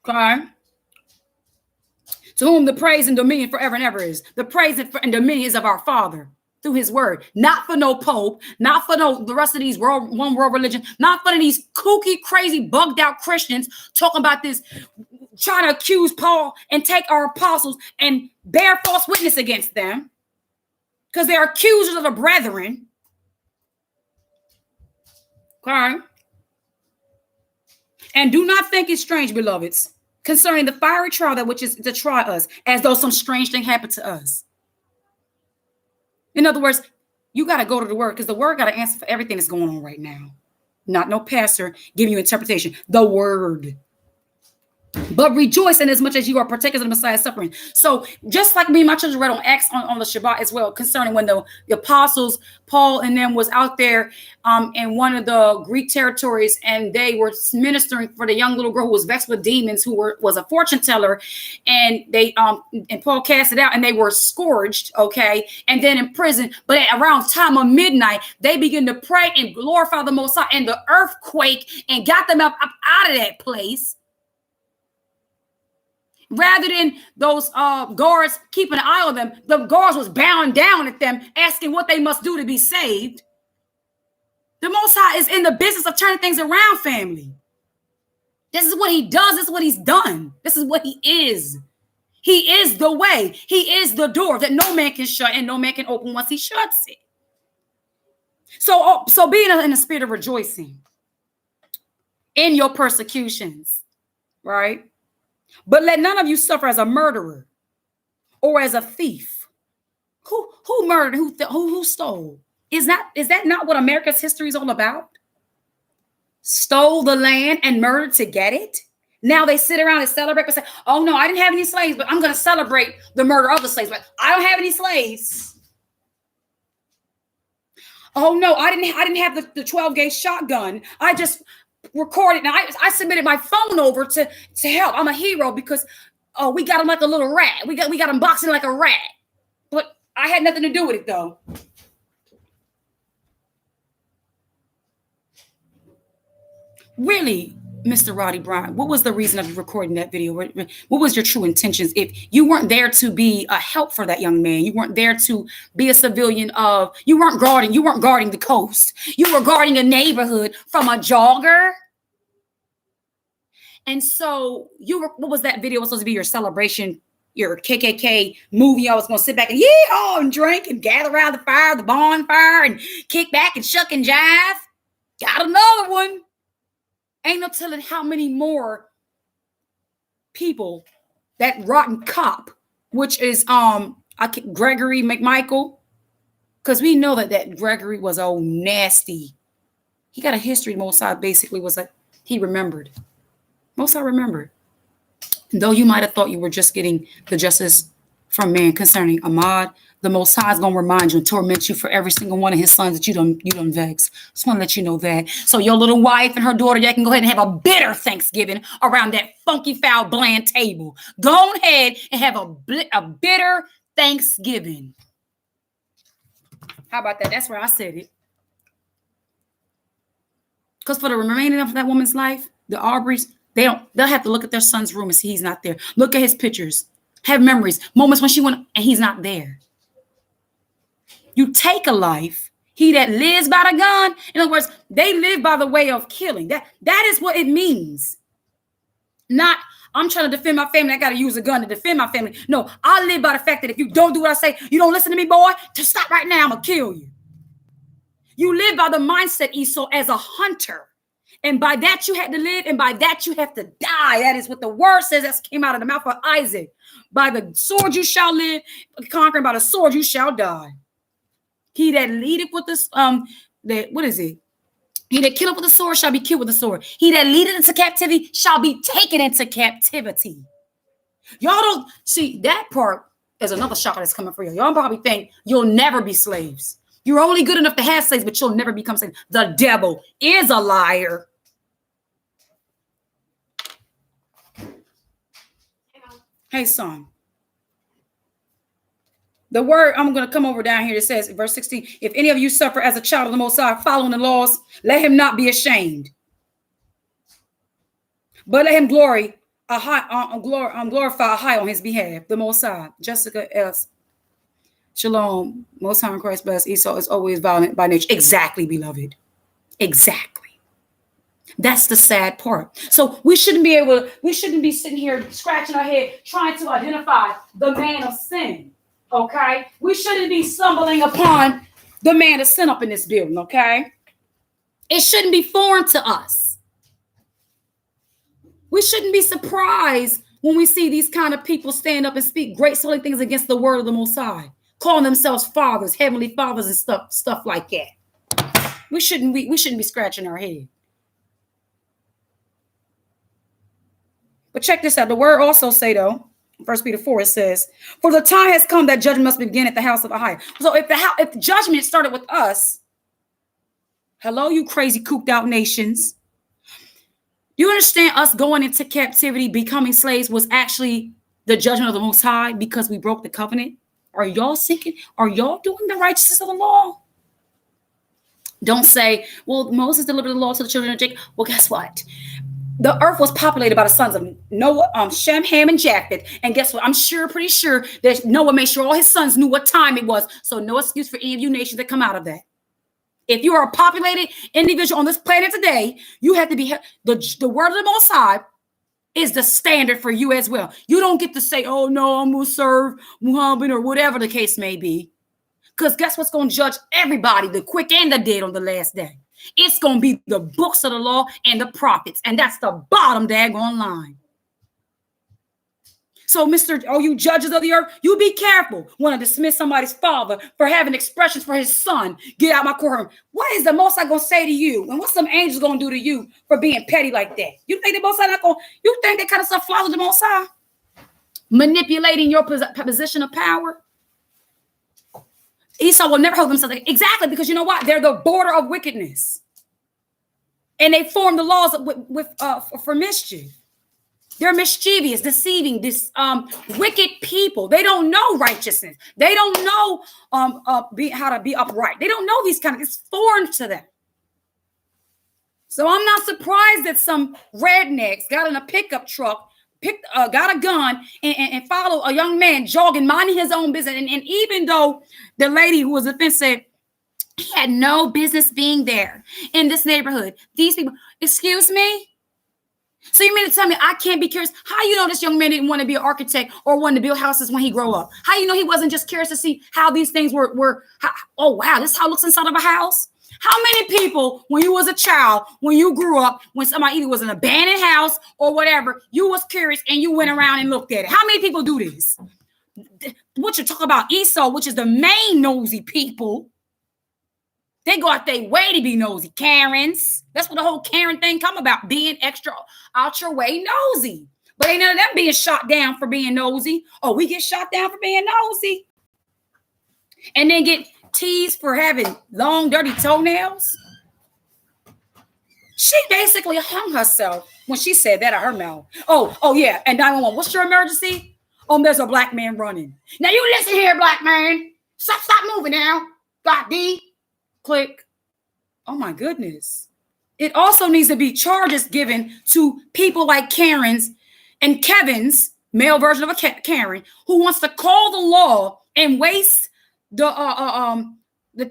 Okay? To whom the praise and dominion forever and ever is. The praise and dominion is of our Father through his word. Not for no pope, not for no the rest of these one world religion, not for these kooky, crazy, bugged out Christians talking about this, trying to accuse Paul and take our apostles and bear false witness against them because they're accusers of the brethren. Okay? And do not think it strange, beloveds, concerning the fiery trial that which is to try us, as though some strange thing happened to us. In other words, you got to go to the word, because the word got to answer for everything that's going on right now. Not no pastor giving you interpretation. The word. But rejoice in as much as you are partakers of the Messiah's suffering. So just like me and my children read on Acts on the Shabbat as well, concerning when the apostles, Paul and them was out there in one of the Greek territories, and they were ministering for the young little girl who was vexed with demons, who was a fortune teller, and they and Paul cast it out, and they were scourged, okay, and then in prison. But at around time of midnight, they began to pray and glorify the Most High, and the earthquake and got them up out of that place. Rather than those guards keeping an eye on them, the guards was bowing down at them, asking what they must do to be saved. The Most High is in the business of turning things around, family. This is what he does. This is what he's done. This is what he is. He is the way. He is the door that no man can shut and no man can open once he shuts it. So be in the spirit of rejoicing in your persecutions. right? But let none of you suffer as a murderer or as a thief. Who murdered? Who stole? Is that not what America's history is all about? Stole the land and murdered to get it. Now they sit around and celebrate and say, "Oh no, I didn't have any slaves, but I'm going to celebrate the murder of the slaves. But I don't have any slaves. Oh no, I didn't have the 12 gauge shotgun. I just recorded and I submitted my phone over to help. I'm a hero because we got him like a little rat. We got him boxing like a rat. But I had nothing to do with it though." Really, Mr. Roddy Brown, what was the reason of you recording that video? What was your true intentions? If you weren't there to be a help for that young man, you weren't there to be a civilian you weren't guarding the coast. You were guarding a neighborhood from a jogger. And so what was that video? It was supposed to be your celebration, your KKK movie. I was going to sit back and yeehaw and drink and gather around the fire, the bonfire, and kick back and shuck and jive. Got another one. Ain't no telling how many more people that rotten cop, which is Gregory McMichael, because we know that Gregory was old nasty. He got a history. Mossad basically was like he remembered. Mossad remembered. And though you might have thought you were just getting the justice from man concerning Ahmaud, the Most High is going to remind you and torment you for every single one of his sons that you done vex. Just want to let you know that. So your little wife and her daughter, they can go ahead and have a bitter Thanksgiving around that funky, foul, bland table. Go ahead and have a bitter Thanksgiving. How about that? That's where I said it. Because for the remaining of that woman's life, the Arbery's, they'll have to look at their son's room and see he's not there. Look at his pictures. Have memories, moments when she went and he's not there. You take a life, he that lives by the gun. In other words, they live by the way of killing. That is what it means. Not, I'm trying to defend my family. I got to use a gun to defend my family. No, I live by the fact that if you don't do what I say, you don't listen to me, boy, to stop right now, I'm going to kill you. You live by the mindset, Esau, as a hunter. And by that you had to live, and by that you have to die. That is what the word says that came out of the mouth of Isaac. By the sword you shall live, conquering by the sword you shall die. He that leadeth with this, what is it? He that killeth with the sword shall be killed with the sword. He that leadeth into captivity shall be taken into captivity. Y'all don't see that part as another shocker that's coming for you. Y'all probably think you'll never be slaves. You're only good enough to have slaves, but you'll never become slaves. The devil is a liar. Hey, son. The word, I'm going to come over down here. It says, verse 16, if any of you suffer as a child of the Most High, following the laws, let him not be ashamed, but let him glorify high on his behalf, the Most High. Jessica S. Shalom. Most High in Christ bless. Esau is always violent by nature. Exactly, beloved. Exactly. That's the sad part. So we shouldn't be sitting here scratching our head trying to identify the man of sin. Okay, we shouldn't be stumbling upon the man of sin up in this building. Okay, it shouldn't be foreign to us. We shouldn't be surprised when we see these kind of people stand up and speak great selling things against the word of the Most High, calling themselves fathers, heavenly fathers, and stuff like that. We shouldn't be scratching our head. But check this out. The word also say though. 1 Peter 4, it says, for the time has come that judgment must begin at the house of the high. So if judgment started with us, hello, you crazy cooped out nations. Do you understand us going into captivity, becoming slaves was actually the judgment of the Most High because we broke the covenant? Are y'all sinking? Are y'all doing the righteousness of the law? Don't say, well, Moses delivered the law to the children of Jacob. Well, guess what? The earth was populated by the sons of Noah, Shem, Ham, and Japheth. And guess what? I'm pretty sure that Noah made sure all his sons knew what time it was. So no excuse for any of you nations that come out of that. If you are a populated individual on this planet today, you have to be, the word of the Most High is the standard for you as well. You don't get to say, oh no, I'm going to serve Muhammad or whatever the case may be. Because guess what's going to judge everybody, the quick and the dead on the last day? It's going to be the books of the law and the prophets. And that's the bottom daggone line. So, you judges of the earth, you be careful. Want to dismiss somebody's father for having expressions for his son. Get out my courtroom. What is the Most High going to say to you? And what's some angels going to do to you for being petty like that? You think the Most High not going? You think that kind of stuff flies with the Most High? Manipulating your position of power. Esau will never hold themselves exactly because you know what? They're the border of wickedness, and they form the laws for mischief. They're mischievous, deceiving, wicked people. They don't know righteousness. They don't know how to be upright. They don't know these kind of. It's foreign to them. So I'm not surprised that some rednecks got in a pickup truck, got a gun, and follow a young man jogging, minding his own business. And even though the lady who was offended said he had no business being there in this neighborhood, these people, excuse me. So you mean to tell me I can't be curious? How you know this young man didn't want to be an architect or wanted to build houses when he grew up? How you know he wasn't just curious to see how these things were oh, wow, this is how it looks inside of a house? How many people, when you was a child, when you grew up, when somebody either was an abandoned house or whatever, you was curious and you went around and looked at it? How many people do this? What you talk about Esau, which is the main nosy people. They go out their way to be nosy. Karens. That's what the whole Karen thing come about, being extra out your way nosy. But ain't none of them being shot down for being nosy. Oh, we get shot down for being nosy. And then get teased for having long, dirty toenails. She basically hung herself when she said that out her mouth. Oh yeah. And 911, what's your emergency? There's a black man running. Now you listen here, black man. Stop moving now. God D. Click. Oh my goodness. It also needs to be charges given to people like Karen's and Kevin's, male version of a Karen, who wants to call the law and waste the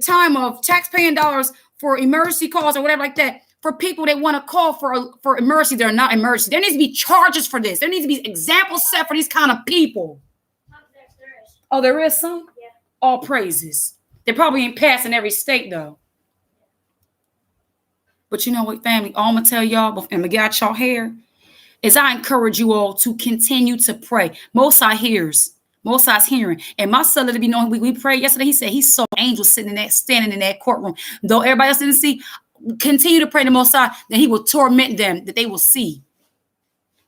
time of taxpaying dollars for emergency calls or whatever like that for people that want to call for emergency. They're not emergency. There needs to be charges for this. There needs to be examples set for these kind of people. Oh, there is some? Yeah. All praises. They probably ain't passing every state though. But you know what, family? All I'm gonna tell y'all, and I'm gonna get out y'all hair, is I encourage you all to continue to pray. Most High hears. Most High's hearing. And my son let it be known. We prayed yesterday. He said he saw angels standing in that courtroom. Though everybody else didn't see, continue to pray to Most High that He will torment them, that they will see.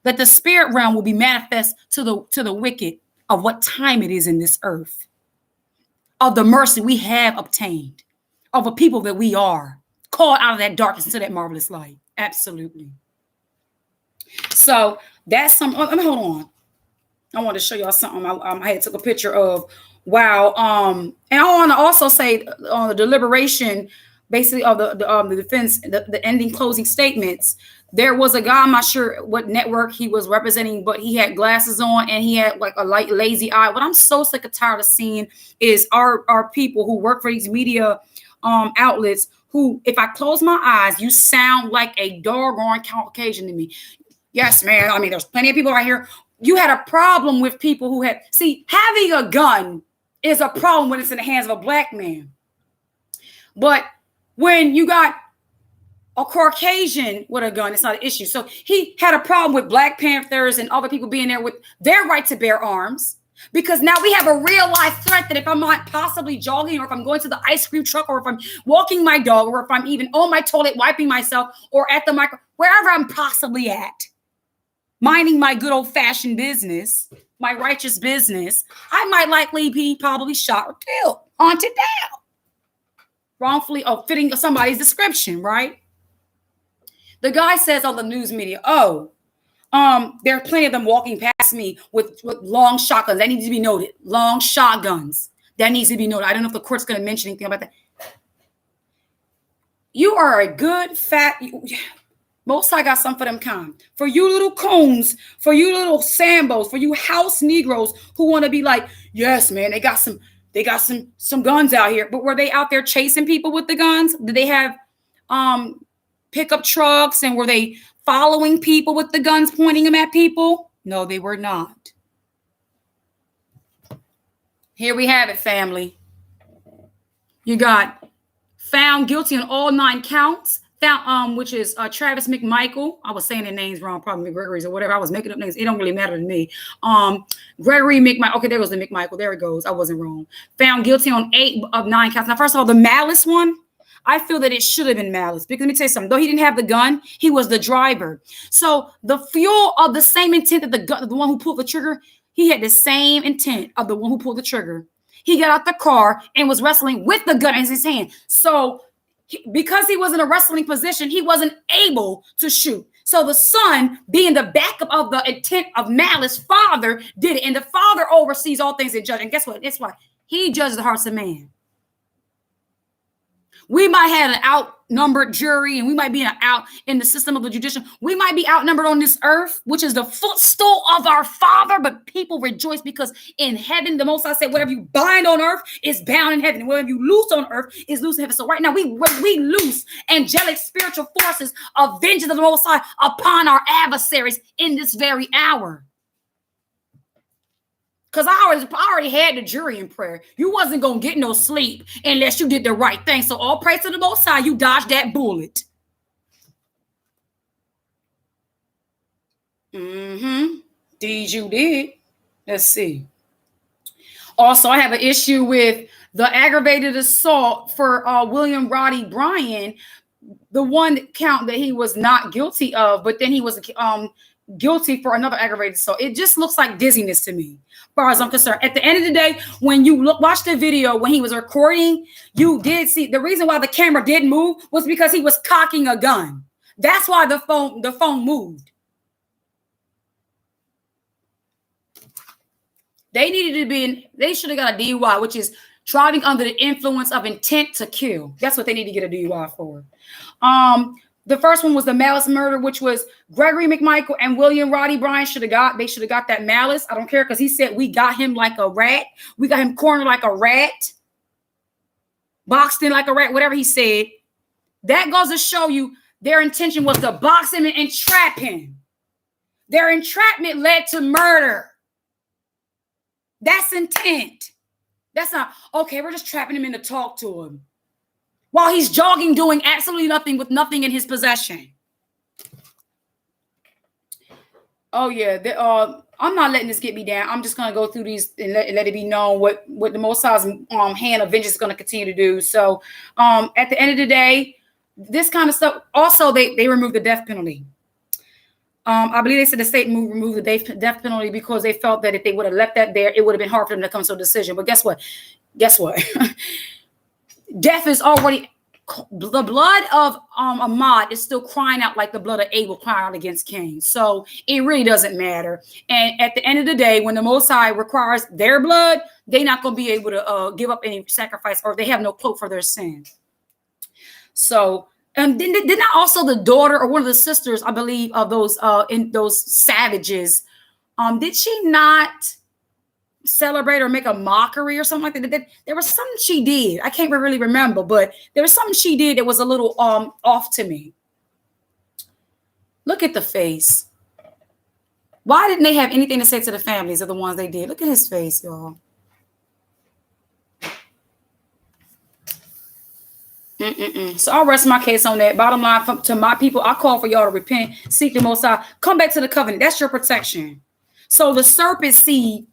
That the spirit realm will be manifest to the wicked of what time it is in this earth. Of the mercy we have obtained. Of a people that we are. Called out of that darkness into that marvelous light. Absolutely. So that's some. Hold on. I want to show y'all something. I had took a picture of. Wow. And I want to also say on the deliberation, basically of the defense, the ending closing statements. There was a guy. I'm not sure what network he was representing, but he had glasses on and he had like a light lazy eye. What I'm so sick and tired of seeing is our people who work for these media outlets. Who, if I close my eyes, you sound like a doggone Caucasian to me. Yes, man. I mean, there's plenty of people right here. You had a problem with people who had, having a gun is a problem when it's in the hands of a black man. But when you got a Caucasian with a gun, it's not an issue. So he had a problem with Black Panthers and other people being there with their right to bear arms. Because now we have a real life threat that if I'm not possibly jogging or if I'm going to the ice cream truck or if I'm walking my dog or if I'm even on my toilet wiping myself or at the micro, wherever I'm possibly at, minding my good old fashioned business, my righteous business, I might likely be probably shot or killed, hunted down, wrongfully fitting somebody's description, right? The guy says on the news media, there are plenty of them walking past me with long shotguns. That needs to be noted. Long shotguns. That needs to be noted. I don't know if the court's going to mention anything about that. You are a good fat. Most I got some for them kind. For you little coons, for you little Sambos, for you house Negroes who want to be like, yes, man, they got some guns out here. But were they out there chasing people with the guns? Did they have pickup trucks and were they following people with the guns, pointing them at people? No, they were not. Here we have it, family. You got found guilty on all 9 counts, found which is Travis McMichael. I was saying the names wrong, probably McGregory's or whatever. I was making up names. It don't really matter to me. Gregory McMichael. Okay, there was the McMichael. There it goes. I wasn't wrong. Found guilty on 8 of 9 counts. Now, first of all, the malice one, I feel that it should have been malice because let me tell you something. Though he didn't have the gun, he was the driver. So the fuel of the same intent that the one who pulled the trigger, he had the same intent of the one who pulled the trigger. He got out the car and was wrestling with the gun in his hand. So because he was in a wrestling position, he wasn't able to shoot. So the son, being the backup of the intent of malice, father did it. And the father oversees all things in judgment. And guess what? That's why he judges the hearts of man. We might have an outnumbered jury, and we might be out in the system of the judicial. We might be outnumbered on this earth, which is the footstool of our Father. But people rejoice because in heaven, the Most High said, whatever you bind on earth is bound in heaven. And whatever you loose on earth is loose in heaven. So right now, we loose angelic spiritual forces of vengeance of the Most High upon our adversaries in this very hour. Because I already had the jury in prayer. You wasn't going to get no sleep unless you did the right thing. So all praise to the Most High, you dodged that bullet. Deeds you did. Let's see. Also, I have an issue with the aggravated assault for William Roddy Bryan, the one count that he was not guilty of, but then he was guilty for another aggravated assault. It just looks like dizziness to me, as far as I'm concerned. At the end of the day, when you watch the video when he was recording, you did see the reason why the camera didn't move was because he was cocking a gun. That's why the phone moved. They should have got a DUI, which is driving under the influence of intent to kill. That's what they need to get a DUI for. The first one was the malice murder, which was Gregory McMichael and William Roddy Bryan they should have got that malice. I don't care because he said we got him like a rat. We got him cornered like a rat, boxed in like a rat, whatever he said. That goes to show you their intention was to box him and entrap him. Their entrapment led to murder. That's intent. That's not, okay, we're just trapping him in to talk to him while he's jogging, doing absolutely nothing with nothing in his possession. Oh, yeah. I'm not letting this get me down. I'm just going to go through these and let it be known what the Most High's hand of vengeance is going to continue to do. So at the end of the day, this kind of stuff, also, they removed the death penalty. I believe they said the state removed the death penalty because they felt that if they would have left that there, it would have been hard for them to come to a decision. But guess what? Death is already, the blood of Ahmaud is still crying out like the blood of Abel crying out against Cain. So it really doesn't matter. And at the end of the day, when the Most High requires their blood, they're not going to be able to give up any sacrifice, or they have no cloak for their sin. So, and then not also the daughter or one of the sisters, I believe, of those savages, did she not celebrate or make a mockery or something like that? There was something she did. I can't really remember, but there was something she did that was a little off to me. Look at the face. Why didn't they have anything to say to the families of the ones they did? Look at his face, y'all. So I'll rest my case on that. Bottom line, to my people, I call for y'all to repent, seek the Most High, come back to the covenant. That's your protection. So the serpent seed,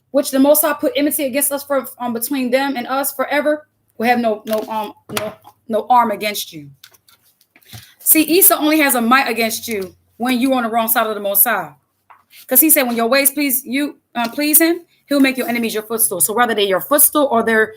which the Most High put enmity against us for between them and us forever, will have no arm against you. See, Esau only has a might against you when you're on the wrong side of the Most High, because he said when your ways please him, he'll make your enemies your footstool. So whether they're your footstool or they're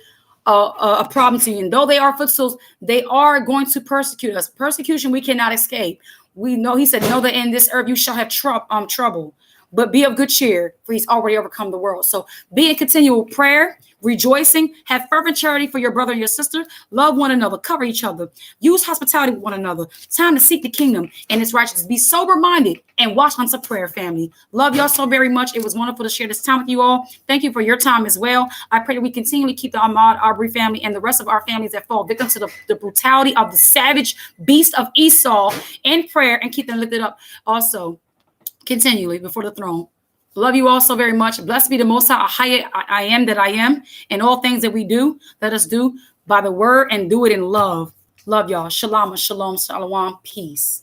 a problem to you, and though they are footstools, they are going to persecute us. Persecution we cannot escape. We know, he said, know that in this earth you shall have trouble. But be of good cheer, for he's already overcome the world. So be in continual prayer, rejoicing, have fervent charity for your brother and your sister, love one another, cover each other, use hospitality with one another. Time to seek the kingdom and its righteousness. Be sober-minded and watch unto prayer, family. Love y'all so very much. It was wonderful to share this time with you all. Thank you for your time as well. I pray that we continually keep the Ahmaud Arbery family and the rest of our families that fall victim to the brutality of the savage beast of Esau in prayer, and keep them lifted up also continually before the throne. Love you all so very much. Blessed be the Most High. I am that I am. And all things that we do, let us do by the word and do it in love. Love y'all. Shalom, shalom, shalom, peace.